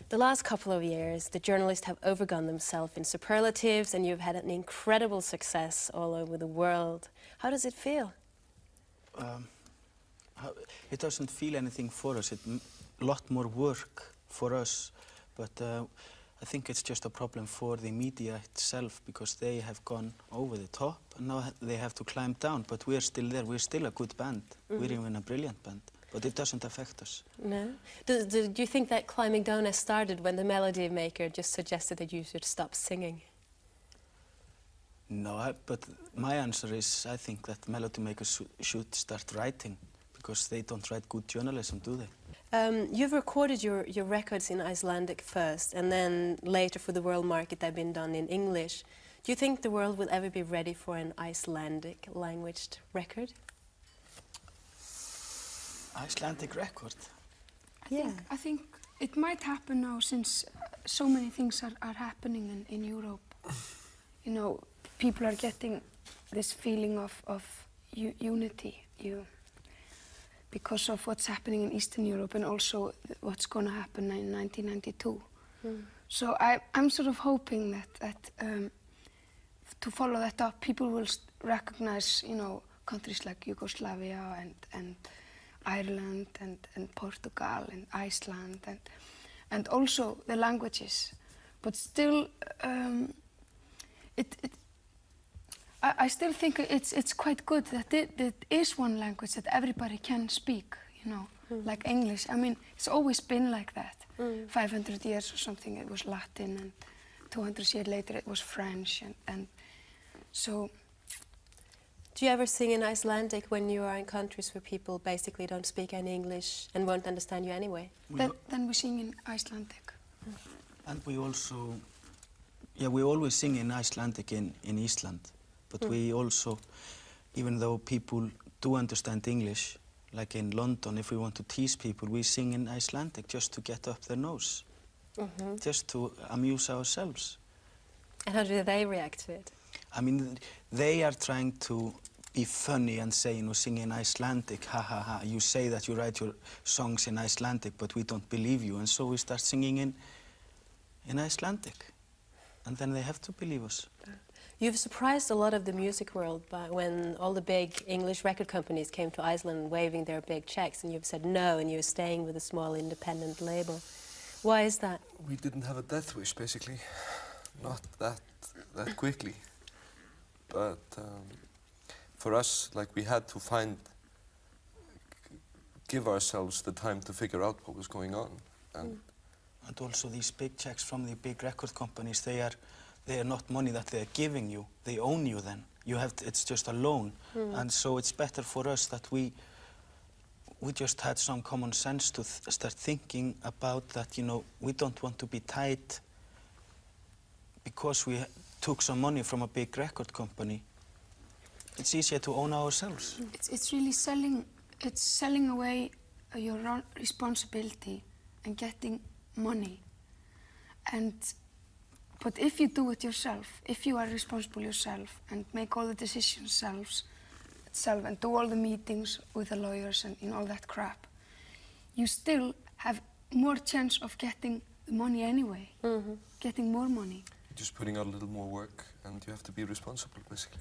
The last couple of years, the journalists have overgone themselves in superlatives, and you've had an incredible success all over the world. How does it feel? It doesn't feel anything for us. It's a lot more work for us, but I think it's just a problem for the media itself, because they have gone over the top and now they have to climb down, but we're still there. We're still a good band. We're even a brilliant band, but it doesn't affect us. No? Do you think that climbing down has started when the melody maker just suggested that you should stop singing? No, but my answer is I think that melody makers should start writing, because they don't write good journalism, do they? You've recorded your records in Icelandic first, and then later for the world market they've been done in English. Do you think the world will ever be ready for an Icelandic languaged record? Icelandic record? I think it might happen now, since so many things are happening in Europe. You know, people are getting this feeling of unity. Because of what's happening in Eastern Europe, and also what's going to happen in 1992. So I'm sort of hoping that to follow that up, people will recognize, you know, countries like Yugoslavia and Ireland and Portugal and Iceland and also the languages. But still, I still think it's quite good that it is one language that everybody can speak, you know, like English. I mean, it's always been like that. 500 years or something it was Latin, and 200 years later it was French, and so. Do you ever sing in Icelandic when you are in countries where people basically don't speak any English and won't understand you anyway? Then we sing in Icelandic. And we also, we always sing in Icelandic in Iceland. But we also, even though people do understand English, like in London, if we want to tease people, we sing in Icelandic just to get up their nose, just to amuse ourselves. And how do they react to it? I mean, they are trying to be funny and say, you know, sing in Icelandic, ha ha ha. You say that you write your songs in Icelandic, but we don't believe you. And so we start singing in Icelandic. And then they have to believe us. You've surprised a lot of the music world when all the big English record companies came to Iceland waving their big checks, and you've said no, and you're staying with a small independent label. Why is that? We didn't have a death wish, basically. Not that quickly. But for us, like, we had to give ourselves the time to figure out what was going on. And also these big checks from the big record companies, they are not money that they're giving you. They own you then. It's just a loan. And so it's better for us that we just had some common sense to start thinking about that, you know, we don't want to be tied because we took some money from a big record company. It's easier to own ourselves. It's really selling away your own responsibility and getting money. But if you do it yourself, if you are responsible yourself and make all the decisions yourself and do all the meetings with the lawyers and all that crap, you still have more chance of getting the money anyway, getting more money. Just putting out a little more work, and you have to be responsible, basically.